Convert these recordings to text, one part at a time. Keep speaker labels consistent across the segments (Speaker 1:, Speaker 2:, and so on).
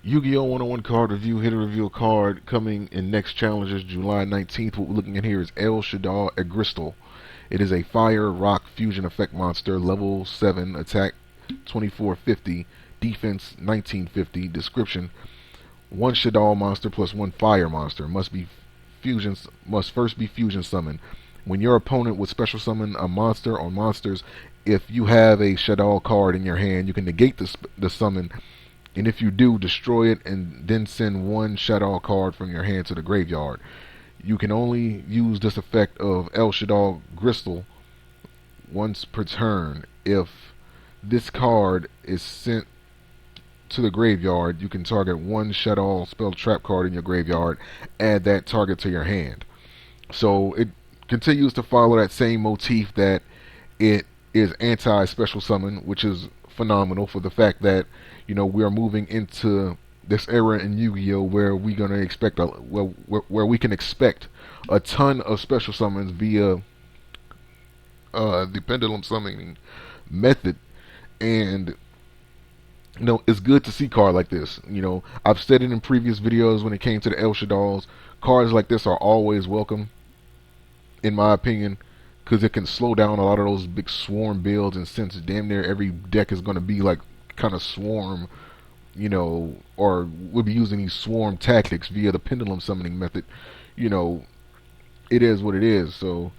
Speaker 1: Yu-Gi-Oh! 101 card review, hit a review card coming in next challenges July 19th. What we're looking at here is Shaddoll Egrystal. It is a fire rock fusion effect monster, level 7, attack 2450, defense 1950. Description: one Shaddoll monster plus one fire monster must first be fusion summoned. When your opponent would special summon a monster or monsters, if you have a Shaddoll card in your hand, you can negate the summon, and if you do, destroy it and then send one Shaddoll card from your hand to the graveyard. You can only use this effect of Shaddoll Egrystal once per turn. If this card is sent to the graveyard, you can target one Shaddoll spell trap card in your graveyard, add that target to your hand. So it continues to follow that same motif that it is anti-special summon, which is phenomenal for the fact that we are moving into this era in Yu-Gi-Oh where we're gonna expect where we can expect a ton of special summons via the pendulum summoning method. And it's good to see cards like this. I've said it in previous videos when it came to the Shadolls. Cards like this are always welcome, in my opinion, because it can slow down a lot of those big swarm builds, and since damn near every deck is going to be like kind of swarm, or we'll be using these swarm tactics via the pendulum summoning method, it is what it is. So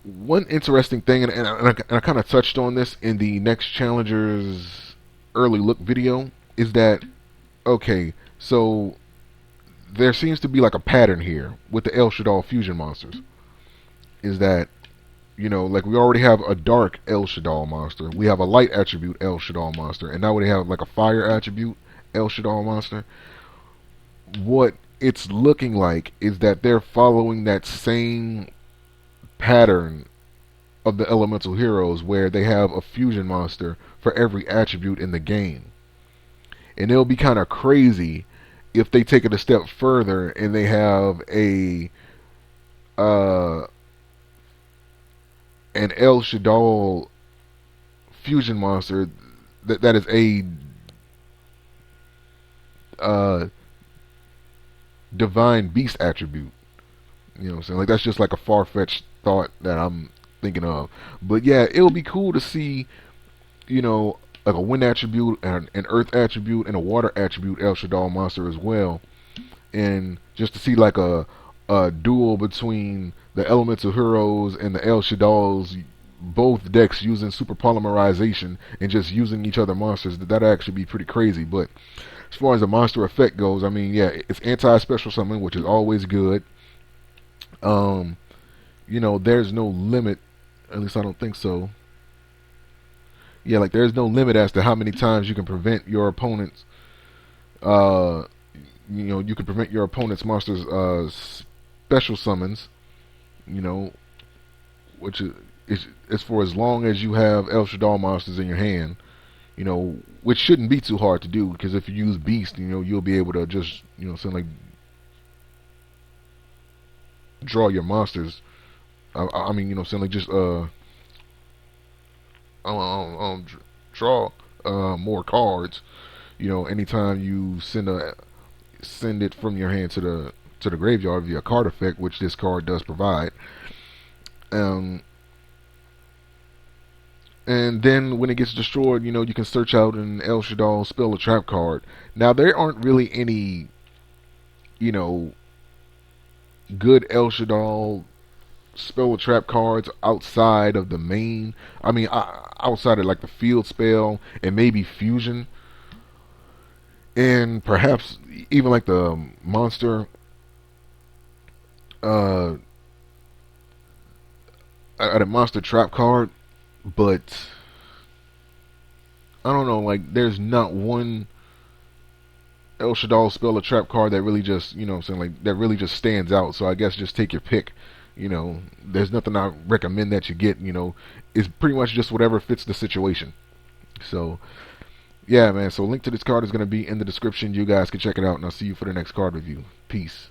Speaker 1: one interesting thing, and I kind of touched on this in the next challenger's early look video, is that, okay, so there seems to be like a pattern here with the Shaddoll fusion monsters. Is that, like we already have a dark Shaddoll monster, we have a light attribute Shaddoll monster, and now we have like a fire attribute Shaddoll monster. What it's looking like is that they're following that same pattern of the elemental heroes, where they have a fusion monster for every attribute in the game. And it'll be kind of crazy if they take it a step further and they have an Shaddoll fusion monster that is a divine beast attribute. You know what I'm saying? Like, that's just like a far-fetched thought that I'm thinking of. But yeah, it'll be cool to see, like a wind attribute, and an earth attribute, and a water attribute Shaddoll monster as well. And just to see like a duel between the elemental heroes and the Shadolls, both decks using super polymerization and just using each other monsters, that'd actually be pretty crazy. But as far as the monster effect goes, I mean, yeah, it's anti-special summon, which is always good. There's no limit, at least I don't think so. Yeah, like there's no limit as to how many times you can prevent your opponent's you can prevent your opponent's monsters special summons, which is for as long as you have Shaddoll monsters in your hand, which shouldn't be too hard to do, because if you use Beast, you'll be able to just, something like draw your monsters. I mean, something like just draw more cards. Anytime you send it from your hand to the graveyard via card effect, which this card does provide. And then when it gets destroyed, you can search out an Shaddoll spell a trap card. Now, there aren't really any, good Shaddoll spell a trap cards outside of the main. I mean, outside of like the field spell and maybe fusion, and perhaps even like the monster a monster trap card. But I don't know, like there's not one Shaddoll spell a trap card that really just, what I'm saying, like that really just stands out. So I guess just take your pick. There's nothing I recommend that you get. It's pretty much just whatever fits the situation. So yeah, man, so link to this card is going to be in the description. You guys can check it out, and I'll see you for the next card review. Peace.